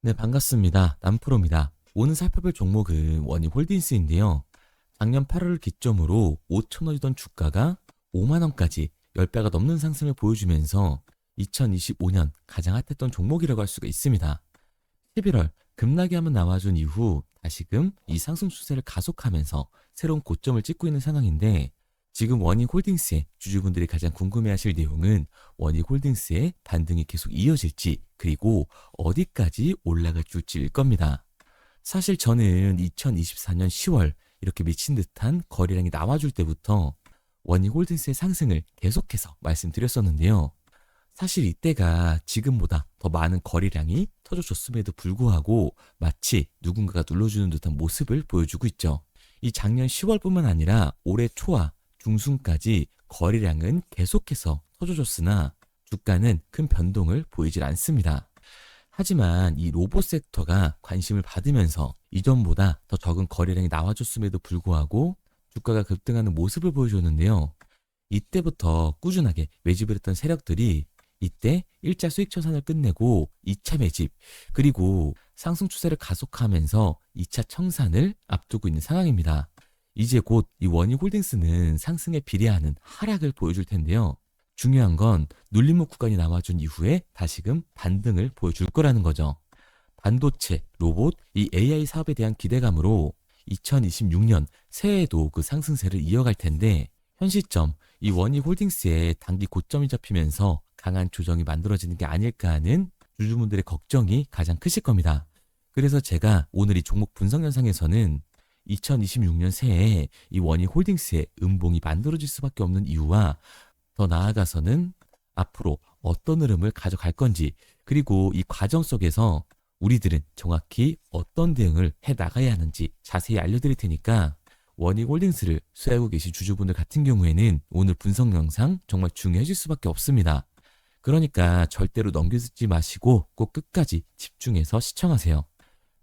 네, 반갑습니다. 남프로입니다. 오늘 살펴볼 종목은 원익홀딩스인데요. 작년 8월을 기점으로 5,000원이던 주가가 5만 원까지 10배가 넘는 상승을 보여주면서 2025년 가장 핫했던 종목이라고 할 수가 있습니다. 11월 급락이 한번 나와준 이후 다시금 이 상승 추세를 가속하면서 새로운 고점을 찍고 있는 상황인데, 지금 원익홀딩스의 주주분들이 가장 궁금해하실 내용은 원익홀딩스의 반등이 계속 이어질지, 그리고 어디까지 올라갈 줄지일 겁니다. 사실 저는 2024년 10월 이렇게 미친 듯한 거래량이 나와줄 때부터 원익홀딩스의 상승을 계속해서 말씀드렸었는데요. 사실 이때가 지금보다 더 많은 거래량이 터져줬음에도 불구하고 마치 누군가가 눌러주는 듯한 모습을 보여주고 있죠. 이 작년 10월뿐만 아니라 올해 초와 중순까지 거래량은 계속해서 터져줬으나 주가는 큰 변동을 보이질 않습니다. 하지만 이 로봇 섹터가 관심을 받으면서 이전보다 더 적은 거래량이 나와줬음에도 불구하고 주가가 급등하는 모습을 보여줬는데요. 이때부터 꾸준하게 매집을 했던 세력들이 이때 1차 수익 청산을 끝내고 2차 매집, 그리고 상승 추세를 가속하면서 2차 청산을 앞두고 있는 상황입니다. 이제 곧 이 원익홀딩스는 상승에 비례하는 하락을 보여줄 텐데요. 중요한 건 눌림목 구간이 나와준 이후에 다시금 반등을 보여줄 거라는 거죠. 반도체, 로봇, 이 AI 사업에 대한 기대감으로 2026년 새해에도 그 상승세를 이어갈 텐데, 현 시점 이 원익홀딩스의 단기 고점이 잡히면서 강한 조정이 만들어지는 게 아닐까 하는 주주분들의 걱정이 가장 크실 겁니다. 그래서 제가 오늘 이 종목 분석 영상에서는 2026년 새해에 이 원익홀딩스의 음봉이 만들어질 수밖에 없는 이유와 더 나아가서는 앞으로 어떤 흐름을 가져갈 건지, 그리고 이 과정 속에서 우리들은 정확히 어떤 대응을 해 나가야 하는지 자세히 알려드릴 테니까, 원익홀딩스를 수혜하고 계신 주주분들 같은 경우에는 오늘 분석 영상 정말 중요해질 수밖에 없습니다. 그러니까 절대로 넘겨듣지 마시고 꼭 끝까지 집중해서 시청하세요.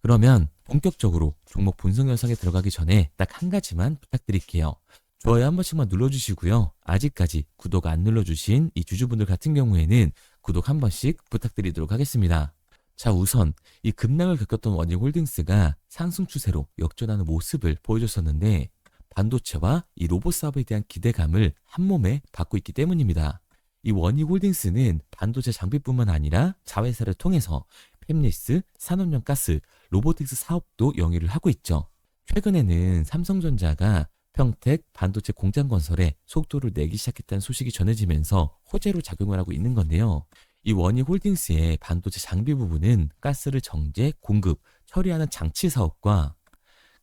그러면 본격적으로 종목 분석 영상에 들어가기 전에 딱 한 가지만 부탁드릴게요. 좋아요 한 번씩만 눌러주시고요. 아직까지 구독 안 눌러주신 이 주주분들 같은 경우에는 구독 한 번씩 부탁드리도록 하겠습니다. 자, 우선 이 급락을 겪었던 원익홀딩스가 상승 추세로 역전하는 모습을 보여줬었는데, 반도체와 이 로봇 사업에 대한 기대감을 한몸에 받고 있기 때문입니다. 이 원익홀딩스는 반도체 장비뿐만 아니라 자회사를 통해서 팹리스, 산업용 가스, 로보틱스 사업도 영위를 하고 있죠. 최근에는 삼성전자가 평택 반도체 공장 건설에 속도를 내기 시작했다는 소식이 전해지면서 호재로 작용을 하고 있는 건데요. 이 원익홀딩스의 반도체 장비 부분은 가스를 정제, 공급, 처리하는 장치 사업과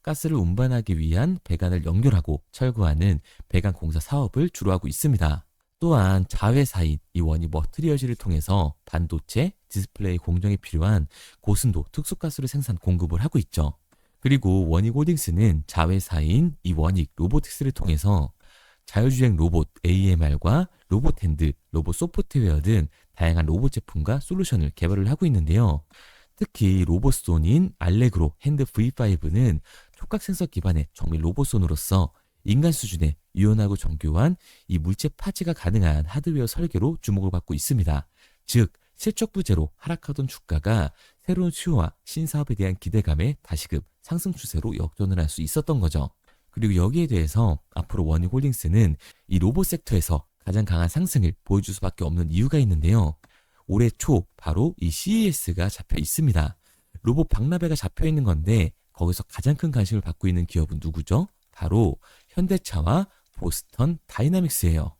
가스를 운반하기 위한 배관을 연결하고 철거하는 배관 공사 사업을 주로 하고 있습니다. 또한 자회사인 이 원익 머트리얼즈를 통해서 반도체, 디스플레이 공정에 필요한 고순도 특수가스를 생산 공급을 하고 있죠. 그리고 원익홀딩스는 자회사인 이 원익 로보틱스를 통해서 자율주행 로봇 AMR과 로봇핸드, 로봇 소프트웨어 등 다양한 로봇 제품과 솔루션을 개발을 하고 있는데요. 특히 로봇손인 알레그로 핸드 V5는 촉각 센서 기반의 정밀 로봇손으로서 인간 수준의 유연하고 정교한 이 물체 파지가 가능한 하드웨어 설계로 주목을 받고 있습니다. 즉, 실적 부재로 하락하던 주가가 새로운 수요와 신사업에 대한 기대감에 다시금 상승 추세로 역전을 할 수 있었던 거죠. 그리고 여기에 대해서 앞으로 원익홀딩스는 이 로봇 섹터에서 가장 강한 상승을 보여줄 수밖에 없는 이유가 있는데요. 올해 초 바로 이 CES가 잡혀 있습니다. 로봇 박람회가 잡혀 있는 건데, 거기서 가장 큰 관심을 받고 있는 기업은 누구죠? 바로 현대차와 보스턴 다이나믹스예요.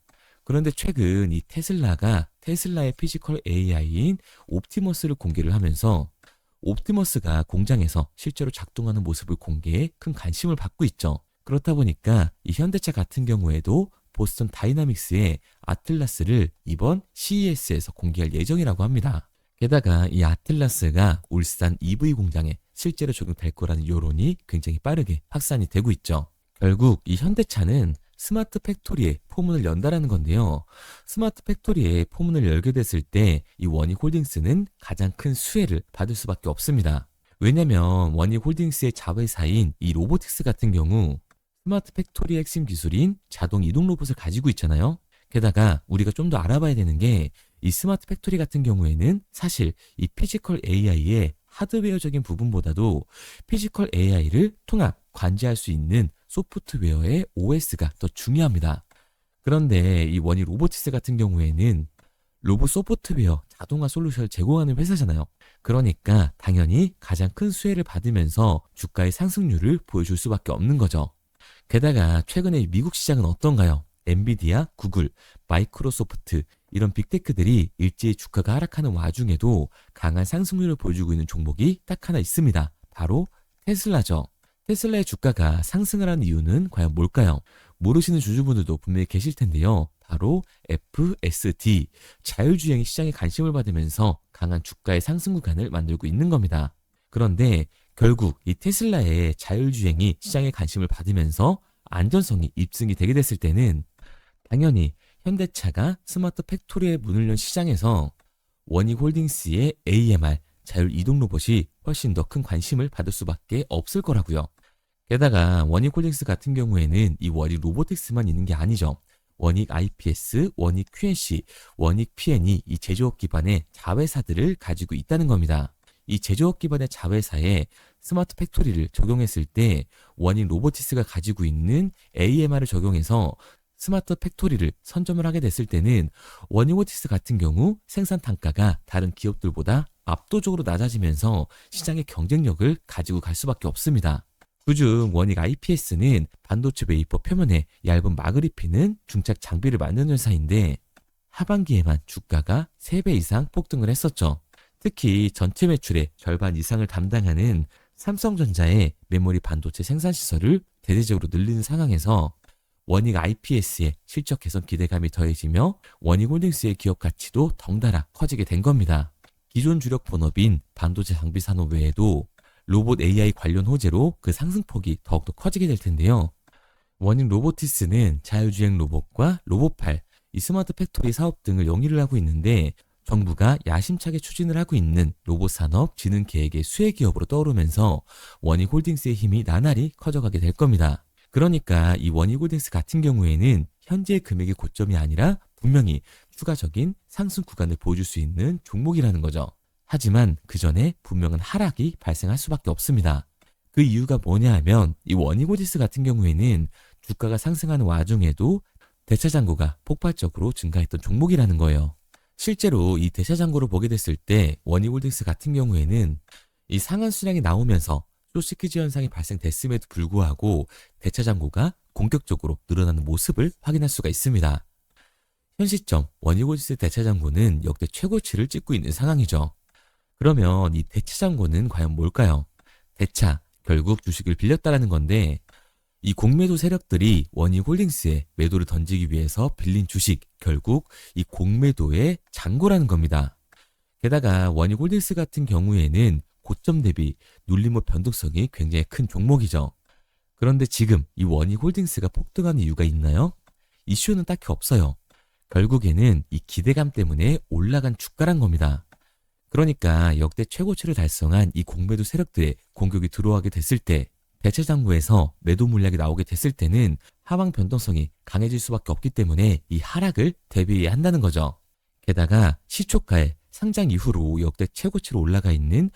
그런데 최근 이 테슬라가 테슬라의 피지컬 AI인 옵티머스를 공개를 하면서 옵티머스가 공장에서 실제로 작동하는 모습을 공개해 큰 관심을 받고 있죠. 그렇다 보니까 이 현대차 같은 경우에도 보스턴 다이나믹스의 아틀라스를 이번 CES에서 공개할 예정이라고 합니다. 게다가 이 아틀라스가 울산 EV 공장에 실제로 적용될 거라는 여론이 굉장히 빠르게 확산이 되고 있죠. 결국 이 현대차는 스마트 팩토리에 포문을 연다라는 건데요. 스마트 팩토리에 포문을 열게 됐을 때 이 원익홀딩스는 가장 큰 수혜를 받을 수밖에 없습니다. 왜냐면 원익홀딩스의 자회사인 이 로보틱스 같은 경우 스마트 팩토리의 핵심 기술인 자동 이동 로봇을 가지고 있잖아요. 게다가 우리가 좀 더 알아봐야 되는 게, 이 스마트 팩토리 같은 경우에는 사실 이 피지컬 AI의 하드웨어적인 부분보다도 피지컬 AI를 통합, 관제할 수 있는 소프트웨어의 OS가 더 중요합니다. 그런데 이 원희 로보티스 같은 경우에는 로봇 소프트웨어 자동화 솔루션을 제공하는 회사잖아요. 그러니까 당연히 가장 큰 수혜를 받으면서 주가의 상승률을 보여줄 수밖에 없는 거죠. 게다가 최근에 미국 시장은 어떤가요? 엔비디아, 구글, 마이크로소프트 이런 빅테크들이 일제히 주가가 하락하는 와중에도 강한 상승률을 보여주고 있는 종목이 딱 하나 있습니다. 바로 테슬라죠. 테슬라의 주가가 상승을 하는 이유는 과연 뭘까요? 모르시는 주주분들도 분명히 계실 텐데요. 바로 FSD, 자율주행이 시장에 관심을 받으면서 강한 주가의 상승 구간을 만들고 있는 겁니다. 그런데 결국 이 테슬라의 자율주행이 시장에 관심을 받으면서 안전성이 입증이 되게 됐을 때는 당연히 현대차가 스마트 팩토리의 문을 연 시장에서 원익홀딩스의 AMR, 자율이동 로봇이 훨씬 더 큰 관심을 받을 수밖에 없을 거라고요. 게다가 원익홀딩스 같은 경우에는 이 원익 로보틱스만 있는 게 아니죠. 원익 IPS, 원익 QNC, 원익 PN이 이 제조업 기반의 자회사들을 가지고 있다는 겁니다. 이 제조업 기반의 자회사에 스마트 팩토리를 적용했을 때 원익 로보티스가 가지고 있는 AMR을 적용해서 스마트 팩토리를 선점을 하게 됐을 때는 원익 로보티스 같은 경우 생산 단가가 다른 기업들보다 압도적으로 낮아지면서 시장의 경쟁력을 가지고 갈 수밖에 없습니다. 그중 원익 IPS는 반도체 웨이퍼 표면에 얇은 막을 입히는 중착 장비를 만드는 회사인데 하반기에만 주가가 3배 이상 폭등을 했었죠. 특히 전체 매출의 절반 이상을 담당하는 삼성전자의 메모리 반도체 생산 시설을 대대적으로 늘리는 상황에서 원익 IPS의 실적 개선 기대감이 더해지며 원익홀딩스의 기업 가치도 덩달아 커지게 된 겁니다. 기존 주력 본업인 반도체 장비 산업 외에도 로봇 AI 관련 호재로 그 상승폭이 더욱더 커지게 될 텐데요. 원익 로보티스는 자율주행 로봇과 로봇팔, 이 스마트 팩토리 사업 등을 영위를 하고 있는데 정부가 야심차게 추진을 하고 있는 로봇 산업 진흥 계획의 수혜 기업으로 떠오르면서 원익 홀딩스의 힘이 나날이 커져가게 될 겁니다. 그러니까 이 원익 홀딩스 같은 경우에는 현재의 금액의 고점이 아니라 분명히 추가적인 상승 구간을 보여줄 수 있는 종목이라는 거죠. 하지만 그 전에 분명한 하락이 발생할 수밖에 없습니다. 그 이유가 뭐냐 하면 이 원익 홀딩스 같은 경우에는 주가가 상승하는 와중에도 대차 잔고가 폭발적으로 증가했던 종목이라는 거예요. 실제로 이 대차 잔고를 보게 됐을 때 원익 홀딩스 같은 경우에는 이 상한 수량이 나오면서 쇼시키즈 현상이 발생됐음에도 불구하고 대차 잔고가 공격적으로 늘어나는 모습을 확인할 수가 있습니다. 현 시점 원익 홀딩스 대차 잔고는 역대 최고치를 찍고 있는 상황이죠. 그러면 이 대차 잔고는 과연 뭘까요? 대차, 결국 주식을 빌렸다라는 건데 이 공매도 세력들이 원익 홀딩스에 매도를 던지기 위해서 빌린 주식, 결국 이 공매도의 잔고라는 겁니다. 게다가 원익 홀딩스 같은 경우에는 고점 대비 눌림목 변동성이 굉장히 큰 종목이죠. 그런데 지금 이 원익 홀딩스가 폭등한 이유가 있나요? 이슈는 딱히 없어요. 결국에는 이 기대감 때문에 올라간 주가란 겁니다. 그러니까 역대 최고치를 달성한 이 공매도 세력들의 공격이 들어가게 됐을 때 대체 잔고에서 매도 물량이 나오게 됐을 때는 하방 변동성이 강해질 수밖에 없기 때문에 이 하락을 대비해야 한다는 거죠. 게다가 시초가에 상장 이후로 역대 최고치로 올라가 있는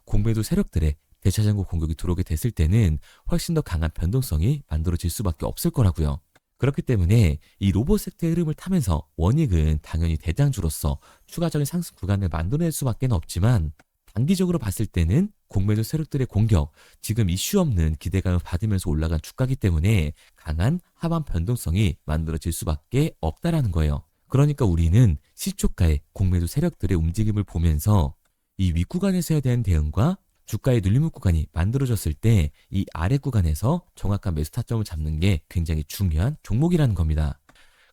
공매도 세력들의 대차 잔고 공격이 들어오게 됐을 때는 훨씬 더 강한 변동성이 만들어질 수밖에 없을 거라고요. 그렇기 때문에 이 로봇 섹터의 흐름을 타면서 원익은 당연히 대장주로서 추가적인 상승 구간을 만들어낼 수밖에 없지만 단기적으로 봤을 때는 공매도 세력들의 공격, 지금 이슈 없는 기대감을 받으면서 올라간 주가이기 때문에 강한 하반 변동성이 만들어질 수밖에 없다라는 거예요. 그러니까 우리는 시초가의 공매도 세력들의 움직임을 보면서 이 윗구간에서에 대한 대응과 주가의 눌림목 구간이 만들어졌을 때 이 아래 구간에서 정확한 매수 타점을 잡는 게 굉장히 중요한 종목이라는 겁니다.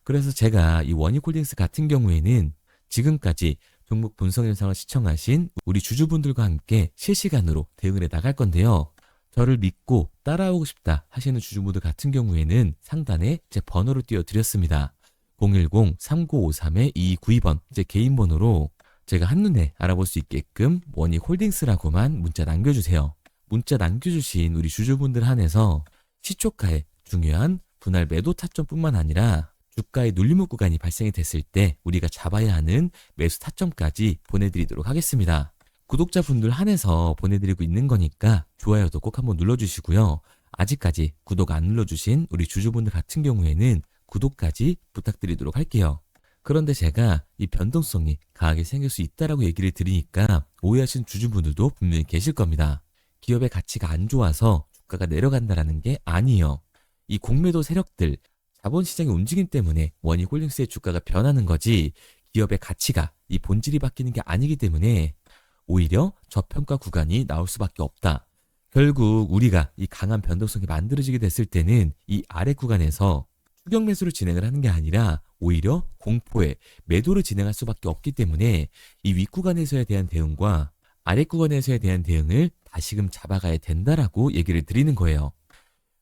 그래서 제가 이 원익홀딩스 같은 경우에는 지금까지 종목 분석 영상을 시청하신 우리 주주분들과 함께 실시간으로 대응을 해 나갈 건데요. 저를 믿고 따라오고 싶다 하시는 주주분들 같은 경우에는 상단에 제 번호를 띄워드렸습니다. 010-3953-2292번 제 개인 번호로 제가 한눈에 알아볼 수 있게끔 원익홀딩스라고만 문자 남겨주세요. 문자 남겨주신 우리 주주분들 한해서 시초가의 중요한 분할 매도 타점뿐만 아니라 주가의 눌림목 구간이 발생이 됐을 때 우리가 잡아야 하는 매수 타점까지 보내드리도록 하겠습니다. 구독자분들 한해서 보내드리고 있는 거니까 좋아요도 꼭 한번 눌러주시고요. 아직까지 구독 안 눌러주신 우리 주주분들 같은 경우에는 구독까지 부탁드리도록 할게요. 그런데 제가 이 변동성이 강하게 생길 수 있다라고 얘기를 드리니까 오해하신 주주분들도 분명히 계실 겁니다. 기업의 가치가 안 좋아서 주가가 내려간다라는 게 아니에요. 이 공매도 세력들, 자본시장의 움직임 때문에 원희홀딩스의 주가가 변하는 거지 기업의 가치가 이 본질이 바뀌는 게 아니기 때문에 오히려 저평가 구간이 나올 수밖에 없다. 결국 우리가 이 강한 변동성이 만들어지게 됐을 때는 이 아래 구간에서 추격 매수를 진행을 하는 게 아니라 오히려 공포의 매도를 진행할 수밖에 없기 때문에 이 윗구간에서에 대한 대응과 아래 구간에서에 대한 대응을 다시금 잡아가야 된다라고 얘기를 드리는 거예요.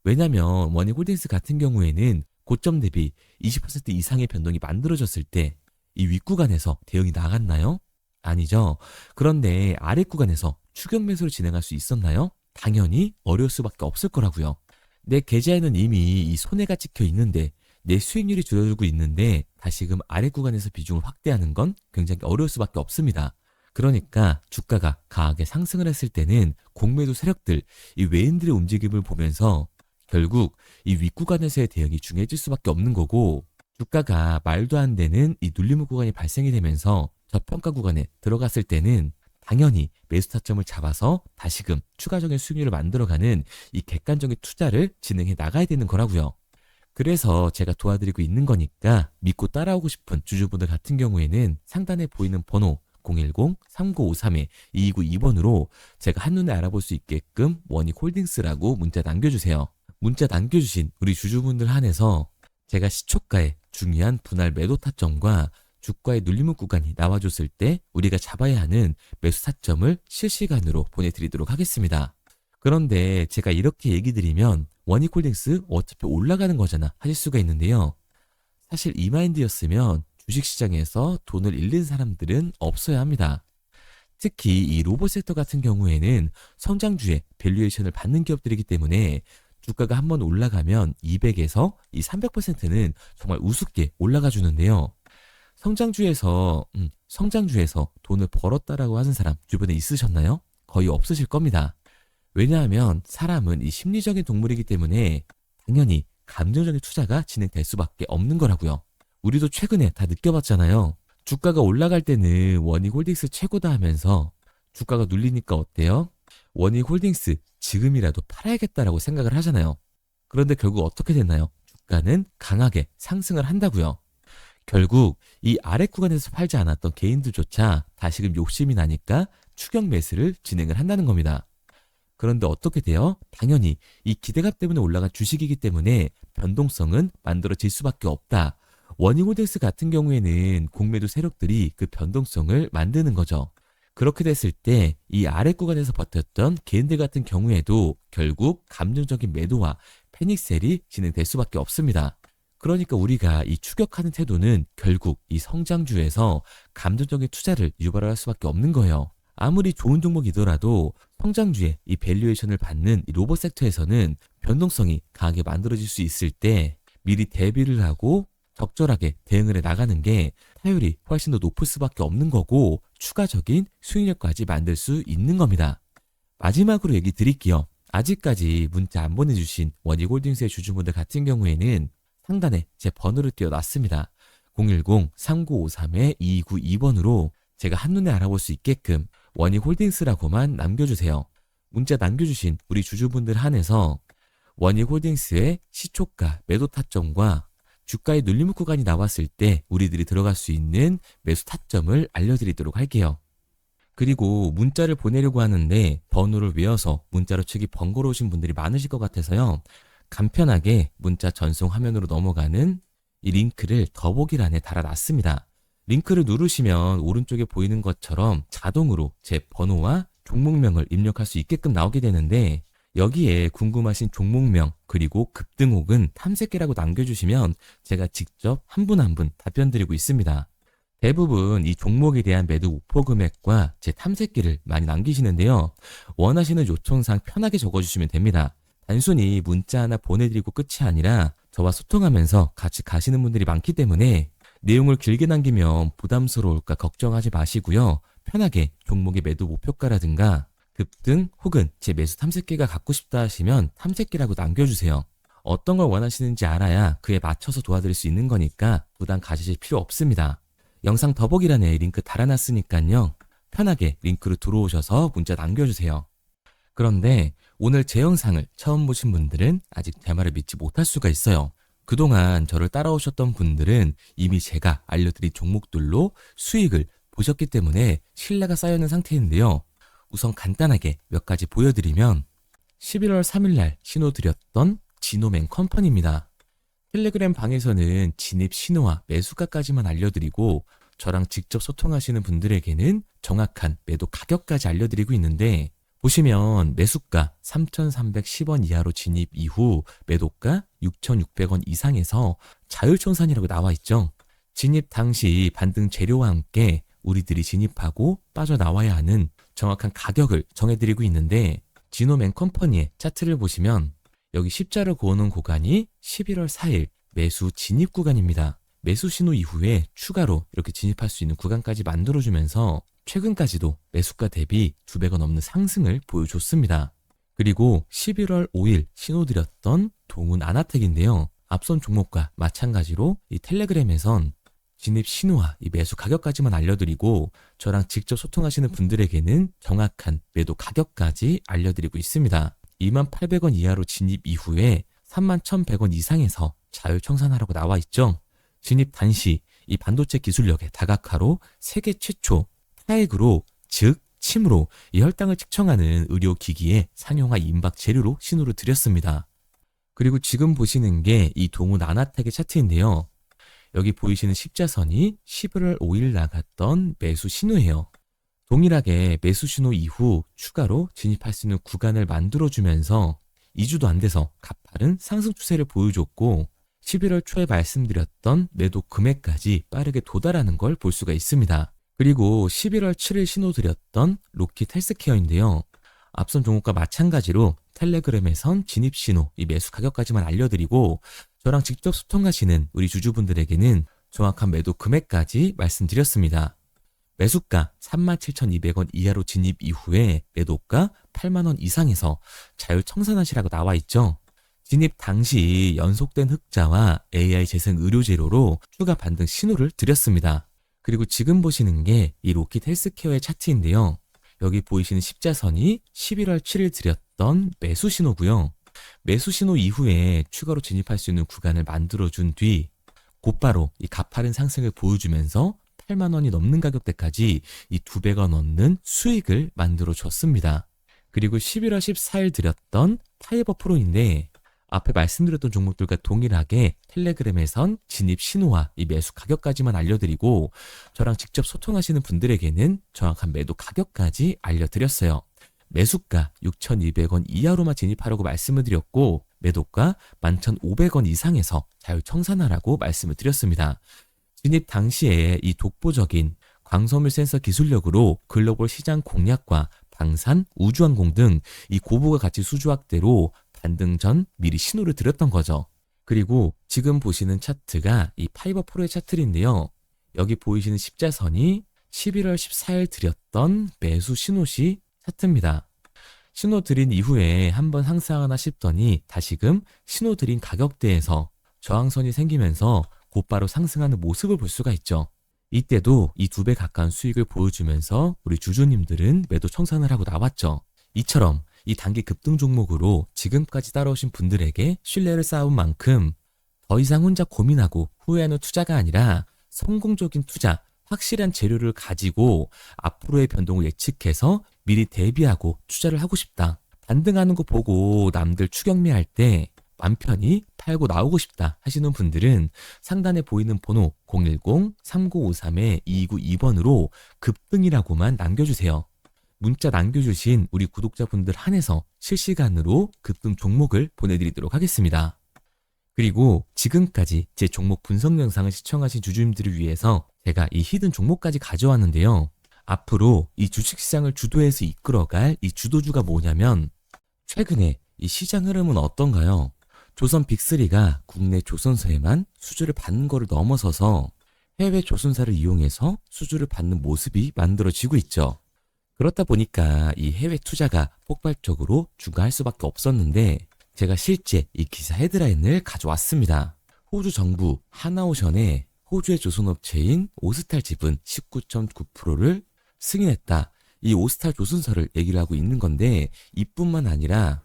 왜냐하면 원희홀딩스 같은 경우에는 고점 대비 20% 이상의 변동이 만들어졌을 때 이 윗구간에서 대응이 나갔나요? 아니죠. 그런데 아래 구간에서 추격 매수를 진행할 수 있었나요? 당연히 어려울 수밖에 없을 거라고요. 내 계좌에는 이미 이 손해가 찍혀 있는데 내 수익률이 줄어들고 있는데 다시금 아래 구간에서 비중을 확대하는 건 굉장히 어려울 수밖에 없습니다. 그러니까 주가가 강하게 상승을 했을 때는 공매도 세력들, 이 외인들의 움직임을 보면서 결국 이 윗구간에서의 대응이 중요해질 수밖에 없는 거고 주가가 말도 안 되는 이 눌림 구간이 발생이 되면서 저평가 구간에 들어갔을 때는 당연히 매수 타점을 잡아서 다시금 추가적인 수익률을 만들어가는 이 객관적인 투자를 진행해 나가야 되는 거라고요. 그래서 제가 도와드리고 있는 거니까 믿고 따라오고 싶은 주주분들 같은 경우에는 상단에 보이는 번호 010-3953-2292번으로 제가 한눈에 알아볼 수 있게끔 원희홀딩스라고 문자 남겨주세요. 문자 남겨주신 우리 주주분들 한해서 제가 시초가의 중요한 분할 매도 타점과 주가의 눌림 구간이 나와줬을 때 우리가 잡아야 하는 매수 타점을 실시간으로 보내드리도록 하겠습니다. 그런데 제가 이렇게 얘기 드리면 원희홀딩스 어차피 올라가는 거잖아 하실 수가 있는데요. 사실 이 마인드였으면 주식시장에서 돈을 잃는 사람들은 없어야 합니다. 특히 이 로봇 섹터 같은 경우에는 성장주의 밸류에이션을 받는 기업들이기 때문에 주가가 한번 올라가면 200에서 이 300%는 정말 우습게 올라가 주는데요. 성장주에서 돈을 벌었다라고 하는 사람 주변에 있으셨나요? 거의 없으실 겁니다. 왜냐하면 사람은 이 심리적인 동물이기 때문에 당연히 감정적인 투자가 진행될 수밖에 없는 거라고요. 우리도 최근에 다 느껴봤잖아요. 주가가 올라갈 때는 원희홀딩스 최고다 하면서 주가가 눌리니까 어때요? 원희홀딩스 지금이라도 팔아야겠다라고 생각을 하잖아요. 그런데 결국 어떻게 됐나요? 주가는 강하게 상승을 한다고요. 결국 이 아래 구간에서 팔지 않았던 개인들조차 다시금 욕심이 나니까 추격 매수를 진행을 한다는 겁니다. 그런데 어떻게 돼요? 당연히 이 기대감 때문에 올라간 주식이기 때문에 변동성은 만들어질 수밖에 없다. 원희홀딩스 같은 경우에는 공매도 세력들이 그 변동성을 만드는 거죠. 그렇게 됐을 때 이 아래 구간에서 버텼던 개인들 같은 경우에도 결국 감정적인 매도와 패닉셀이 진행될 수밖에 없습니다. 그러니까 우리가 이 추격하는 태도는 결국 이 성장주에서 감정적인 투자를 유발할 수밖에 없는 거예요. 아무리 좋은 종목이더라도 성장주의 이 밸류에이션을 받는 이 로봇 섹터에서는 변동성이 강하게 만들어질 수 있을 때 미리 대비를 하고 적절하게 대응을 해 나가는 게 타율이 훨씬 더 높을 수밖에 없는 거고 추가적인 수익률까지 만들 수 있는 겁니다. 마지막으로 얘기 드릴게요. 아직까지 문자 안 보내주신 원희홀딩스의 주주분들 같은 경우에는 상단에 제 번호를 띄워놨습니다. 010-3953-2292번으로 제가 한눈에 알아볼 수 있게끔 원희홀딩스라고만 남겨주세요. 문자 남겨주신 우리 주주분들 한해서 원희홀딩스의 시초가 매도 타점과 주가의 눌림 구간이 나왔을 때 우리들이 들어갈 수 있는 매수 타점을 알려드리도록 할게요. 그리고 문자를 보내려고 하는데 번호를 외워서 문자로 치기 번거로우신 분들이 많으실 것 같아서요. 간편하게 문자 전송 화면으로 넘어가는 이 링크를 더보기란에 달아놨습니다. 링크를 누르시면 오른쪽에 보이는 것처럼 자동으로 제 번호와 종목명을 입력할 수 있게끔 나오게 되는데 여기에 궁금하신 종목명 그리고 급등 혹은 탐색기라고 남겨주시면 제가 직접 한 분 한 분 답변 드리고 있습니다. 대부분 이 종목에 대한 매도 목표 금액과 제 탐색기를 많이 남기시는데요. 원하시는 요청사항 편하게 적어주시면 됩니다. 단순히 문자 하나 보내드리고 끝이 아니라 저와 소통하면서 같이 가시는 분들이 많기 때문에 내용을 길게 남기면 부담스러울까 걱정하지 마시고요. 편하게 종목의 매도 목표가라든가 급등 혹은 제 매수 탐색기가 갖고 싶다 하시면 탐색기라고 남겨주세요. 어떤 걸 원하시는지 알아야 그에 맞춰서 도와드릴 수 있는 거니까 부담 가지실 필요 없습니다. 영상 더보기란에 링크 달아놨으니까요. 편하게 링크로 들어오셔서 문자 남겨주세요. 그런데 오늘 제 영상을 처음 보신 분들은 아직 제 말을 믿지 못할 수가 있어요. 그동안 저를 따라오셨던 분들은 이미 제가 알려드린 종목들로 수익을 보셨기 때문에 신뢰가 쌓여있는 상태인데요. 우선 간단하게 몇 가지 보여드리면 11월 3일날 신호드렸던 지노맨 컴퍼니입니다. 텔레그램 방에서는 진입 신호와 매수가까지만 알려드리고 저랑 직접 소통하시는 분들에게는 정확한 매도 가격까지 알려드리고 있는데 보시면 매수가 3,310원 이하로 진입 이후 매도가 6,600원 이상에서 자율청산이라고 나와 있죠. 진입 당시 반등 재료와 함께 우리들이 진입하고 빠져나와야 하는 정확한 가격을 정해드리고 있는데 지노맨 컴퍼니의 차트를 보시면 여기 십자를 그어놓은 구간이 11월 4일 매수 진입 구간입니다. 매수 신호 이후에 추가로 이렇게 진입할 수 있는 구간까지 만들어주면서 최근까지도 매수가 대비 2배가 넘는 상승을 보여줬습니다. 그리고 11월 5일 신호드렸던 동훈 아나텍인데요. 앞선 종목과 마찬가지로 이 텔레그램에선 진입 신호와 이 매수 가격까지만 알려드리고 저랑 직접 소통하시는 분들에게는 정확한 매도 가격까지 알려드리고 있습니다. 28,000원 이하로 진입 이후에 31,100원 이상에서 자율청산하라고 나와 있죠. 진입 단시 이 반도체 기술력의 다각화로 세계 최초 타액으로 즉 침으로 이 혈당을 측정하는 의료기기의 상용화 임박 재료로 신호를 드렸습니다. 그리고 지금 보시는 게 이 동훈 아나텍의 차트인데요. 여기 보이시는 십자선이 11월 5일 나갔던 매수 신호예요. 동일하게 매수 신호 이후 추가로 진입할 수 있는 구간을 만들어주면서 2주도 안 돼서 가파른 상승 추세를 보여줬고 11월 초에 말씀드렸던 매도 금액까지 빠르게 도달하는 걸 볼 수가 있습니다. 그리고 11월 7일 신호 드렸던 로킷 헬스케어인데요. 앞선 종목과 마찬가지로 텔레그램에선 진입 신호, 이 매수 가격까지만 알려드리고 저랑 직접 소통하시는 우리 주주분들에게는 정확한 매도 금액까지 말씀드렸습니다. 매수가 37,200원 이하로 진입 이후에 매도가 8만원 이상에서 자율청산하시라고 나와 있죠. 진입 당시 연속된 흑자와 AI 재생 의료 재료로 추가 반등 신호를 드렸습니다. 그리고 지금 보시는 게 이 로킷 헬스케어의 차트인데요. 여기 보이시는 십자선이 11월 7일 드렸던 매수 신호고요. 매수 신호 이후에 추가로 진입할 수 있는 구간을 만들어준 뒤 곧바로 이 가파른 상승을 보여주면서 8만 원이 넘는 가격대까지 이 2배가 넘는 수익을 만들어 줬습니다. 그리고 11월 14일 드렸던 파이버 프로인데 앞에 말씀드렸던 종목들과 동일하게 텔레그램에선 진입 신호와 이 매수 가격까지만 알려드리고 저랑 직접 소통하시는 분들에게는 정확한 매도 가격까지 알려드렸어요. 매수가 6,200원 이하로만 진입하라고 말씀을 드렸고 매도가 11,500원 이상에서 자율청산하라고 말씀을 드렸습니다. 진입 당시에 이 독보적인 광섬유 센서 기술력으로 글로벌 시장 공략과 방산, 우주항공 등 이 고부가 가치 수주 확대로 반등 전 미리 신호를 드렸던 거죠. 그리고 지금 보시는 차트가 이 파이버 프로의 차트인데요. 여기 보이시는 십자선이 11월 14일 드렸던 매수 신호시 차트입니다. 신호 드린 이후에 한번 상승하나 싶더니 다시금 신호 드린 가격대에서 저항선이 생기면서 곧바로 상승하는 모습을 볼 수가 있죠. 이때도 이 2배 가까운 수익을 보여주면서 우리 주주님들은 매도 청산을 하고 나왔죠. 이처럼 이 단기 급등 종목으로 지금까지 따라오신 분들에게 신뢰를 쌓은 만큼 더 이상 혼자 고민하고 후회하는 투자가 아니라 성공적인 투자, 확실한 재료를 가지고 앞으로의 변동을 예측해서 미리 대비하고 투자를 하고 싶다. 반등하는 거 보고 남들 추격매할 때 맘 편히 팔고 나오고 싶다 하시는 분들은 상단에 보이는 번호 010-3953-2292번으로 급등이라고만 남겨주세요. 문자 남겨주신 우리 구독자분들 한해서 실시간으로 급등 종목을 보내드리도록 하겠습니다. 그리고 지금까지 제 종목 분석 영상을 시청하신 주주님들을 위해서 제가 이 히든 종목까지 가져왔는데요. 앞으로 이 주식시장을 주도해서 이끌어갈 이 주도주가 뭐냐면 최근에 이 시장 흐름은 어떤가요? 조선 빅3가 국내 조선소에만 수주를 받는 거를 넘어서서 해외 조선사를 이용해서 수주를 받는 모습이 만들어지고 있죠. 그렇다 보니까 이 해외 투자가 폭발적으로 증가할 수밖에 없었는데 제가 실제 이 기사 헤드라인을 가져왔습니다. 호주 정부 하나오션에 호주의 조선업체인 오스탈 지분 19.9%를 승인했다. 이 오스탈 조선사를 얘기를 하고 있는 건데 이뿐만 아니라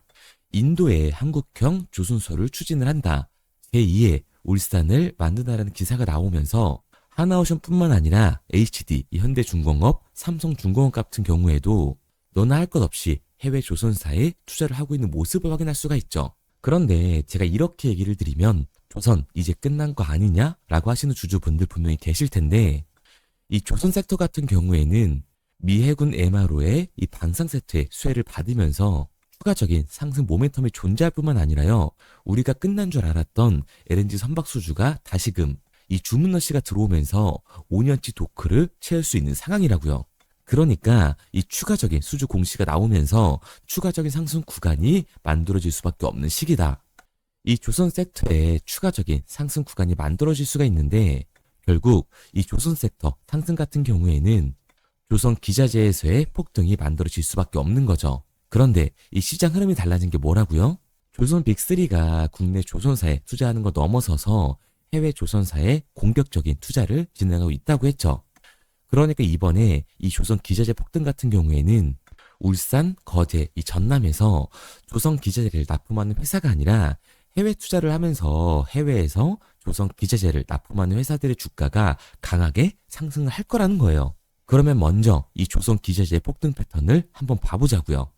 인도에 한국형 조선소를 추진을 한다. 제2의 울산을 만든다라는 기사가 나오면서 하나오션뿐만 아니라 HD, 현대중공업, 삼성중공업 같은 경우에도 너나 할 것 없이 해외 조선사에 투자를 하고 있는 모습을 확인할 수가 있죠. 그런데 제가 이렇게 얘기를 드리면 조선 이제 끝난 거 아니냐라고 하시는 주주분들 분명히 계실 텐데 이 조선 섹터 같은 경우에는 미 해군 MRO의 이 방산 세트의 수혜를 받으면서 추가적인 상승 모멘텀이 존재할 뿐만 아니라요. 우리가 끝난 줄 알았던 LNG 선박 수주가 다시금 이 주문러시가 들어오면서 5년치 도크를 채울 수 있는 상황이라고요. 그러니까 이 추가적인 수주 공시가 나오면서 추가적인 상승 구간이 만들어질 수밖에 없는 시기다. 이 조선 섹터에 추가적인 상승 구간이 만들어질 수가 있는데 결국 이 조선 섹터 상승 같은 경우에는 조선 기자재에서의 폭등이 만들어질 수밖에 없는 거죠. 그런데 이 시장 흐름이 달라진 게 뭐라고요? 조선 빅3가 국내 조선사에 투자하는 거 넘어서서 해외 조선사에 공격적인 투자를 진행하고 있다고 했죠. 그러니까 이번에 이 조선 기자재 폭등 같은 경우에는 울산, 거제, 이 전남에서 조선 기자재를 납품하는 회사가 아니라 해외 투자를 하면서 해외에서 조선 기자재를 납품하는 회사들의 주가가 강하게 상승을 할 거라는 거예요. 그러면 먼저 이 조선 기자재의 폭등 패턴을 한번 봐보자고요.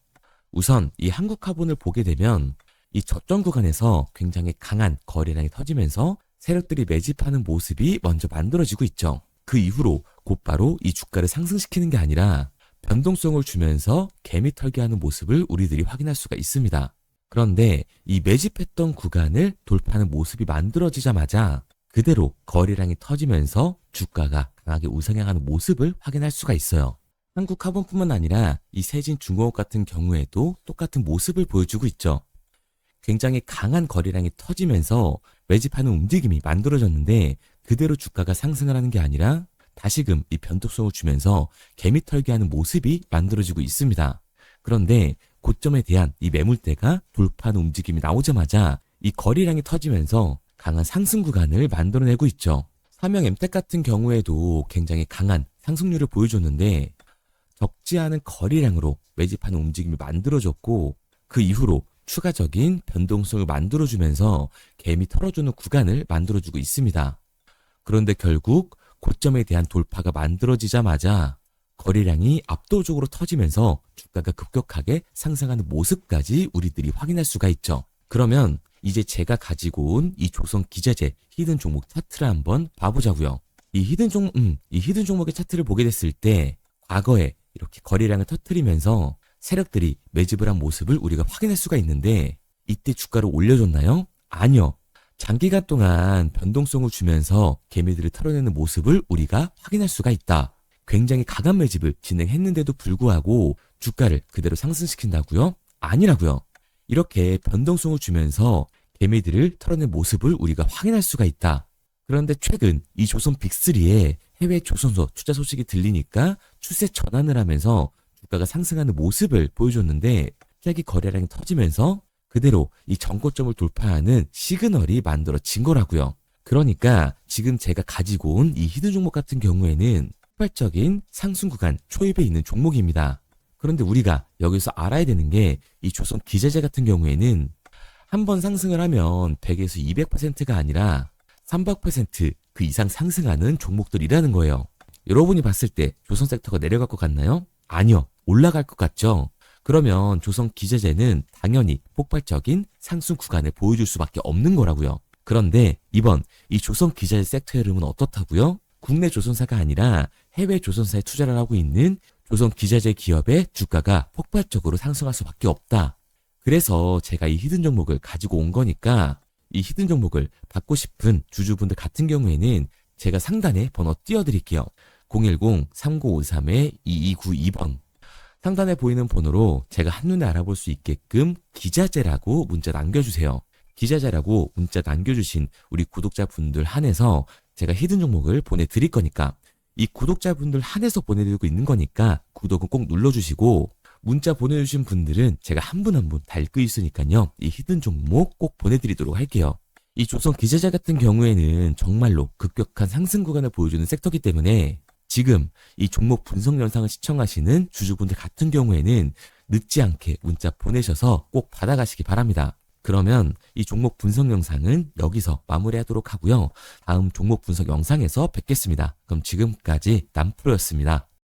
우선 이 한국화본을 보게 되면 이 저점 구간에서 굉장히 강한 거래량이 터지면서 세력들이 매집하는 모습이 먼저 만들어지고 있죠. 그 이후로 곧바로 이 주가를 상승시키는 게 아니라 변동성을 주면서 개미 털기하는 모습을 우리들이 확인할 수가 있습니다. 그런데 이 매집했던 구간을 돌파하는 모습이 만들어지자마자 그대로 거래량이 터지면서 주가가 강하게 우상향하는 모습을 확인할 수가 있어요. 한국화본뿐만 아니라 이 세진중공업 같은 경우에도 똑같은 모습을 보여주고 있죠. 굉장히 강한 거래량이 터지면서 매집하는 움직임이 만들어졌는데 그대로 주가가 상승을 하는 게 아니라 다시금 이 변동성을 주면서 개미 털기하는 모습이 만들어지고 있습니다. 그런데 고점에 대한 이 매물대가 돌파하는 움직임이 나오자마자 이 거래량이 터지면서 강한 상승 구간을 만들어내고 있죠. 삼형 엠텍 같은 경우에도 굉장히 강한 상승률을 보여줬는데 적지 않은 거래량으로 매집하는 움직임이 만들어졌고 그 이후로 추가적인 변동성을 만들어주면서 개미 털어주는 구간을 만들어주고 있습니다. 그런데 결국 고점에 대한 돌파가 만들어지자마자 거래량이 압도적으로 터지면서 주가가 급격하게 상승하는 모습까지 우리들이 확인할 수가 있죠. 그러면 이제 제가 가지고 온 이 조선 기자재 히든 종목 차트를 한번 봐보자고요. 이 히든 종목의 차트를 보게 됐을 때 과거에 이렇게 거래량을 터뜨리면서 세력들이 매집을 한 모습을 우리가 확인할 수가 있는데 이때 주가를 올려줬나요? 아니요. 장기간 동안 변동성을 주면서 개미들을 털어내는 모습을 우리가 확인할 수가 있다. 굉장히 강한 매집을 진행했는데도 불구하고 주가를 그대로 상승시킨다고요? 아니라고요. 이렇게 변동성을 주면서 개미들을 털어낸 모습을 우리가 확인할 수가 있다. 그런데 최근 이 조선 빅3의 해외 조선소 투자 소식이 들리니까 추세 전환을 하면서 주가가 상승하는 모습을 보여줬는데 갑자기 거래량이 터지면서 그대로 이 전고점을 돌파하는 시그널이 만들어진 거라고요. 그러니까 지금 제가 가지고 온 이 히든 종목 같은 경우에는 폭발적인 상승 구간 초입에 있는 종목입니다. 그런데 우리가 여기서 알아야 되는 게 이 조선 기자재 같은 경우에는 한번 상승을 하면 100에서 200%가 아니라 300%그 이상 상승하는 종목들이라는 거예요. 여러분이 봤을 때 조선 섹터가 내려갈 것 같나요? 아니요. 올라갈 것 같죠? 그러면 조선 기자재는 당연히 폭발적인 상승 구간을 보여줄 수밖에 없는 거라고요. 그런데 이번 이 조선 기자재 섹터의 흐름은 어떻다고요? 국내 조선사가 아니라 해외 조선사에 투자를 하고 있는 조선 기자재 기업의 주가가 폭발적으로 상승할 수밖에 없다. 그래서 제가 이 히든 종목을 가지고 온 거니까 이 히든 종목을 받고 싶은 주주분들 같은 경우에는 제가 상단에 번호 띄워드릴게요. 010-3953-2292번. 상단에 보이는 번호로 제가 한눈에 알아볼 수 있게끔 기자재라고 문자 남겨주세요. 기자재라고 문자 남겨주신 우리 구독자분들 한해서 제가 히든 종목을 보내드릴 거니까 이 구독자분들 한해서 보내드리고 있는 거니까 구독은 꼭 눌러주시고 문자 보내주신 분들은 제가 한 분 한 분 다 읽고 있으니까요. 이 히든 종목 꼭 보내드리도록 할게요. 이 조선 기재자 같은 경우에는 정말로 급격한 상승 구간을 보여주는 섹터이기 때문에 지금 이 종목 분석 영상을 시청하시는 주주분들 같은 경우에는 늦지 않게 문자 보내셔서 꼭 받아가시기 바랍니다. 그러면 이 종목 분석 영상은 여기서 마무리하도록 하고요. 다음 종목 분석 영상에서 뵙겠습니다. 그럼 지금까지 남프로였습니다.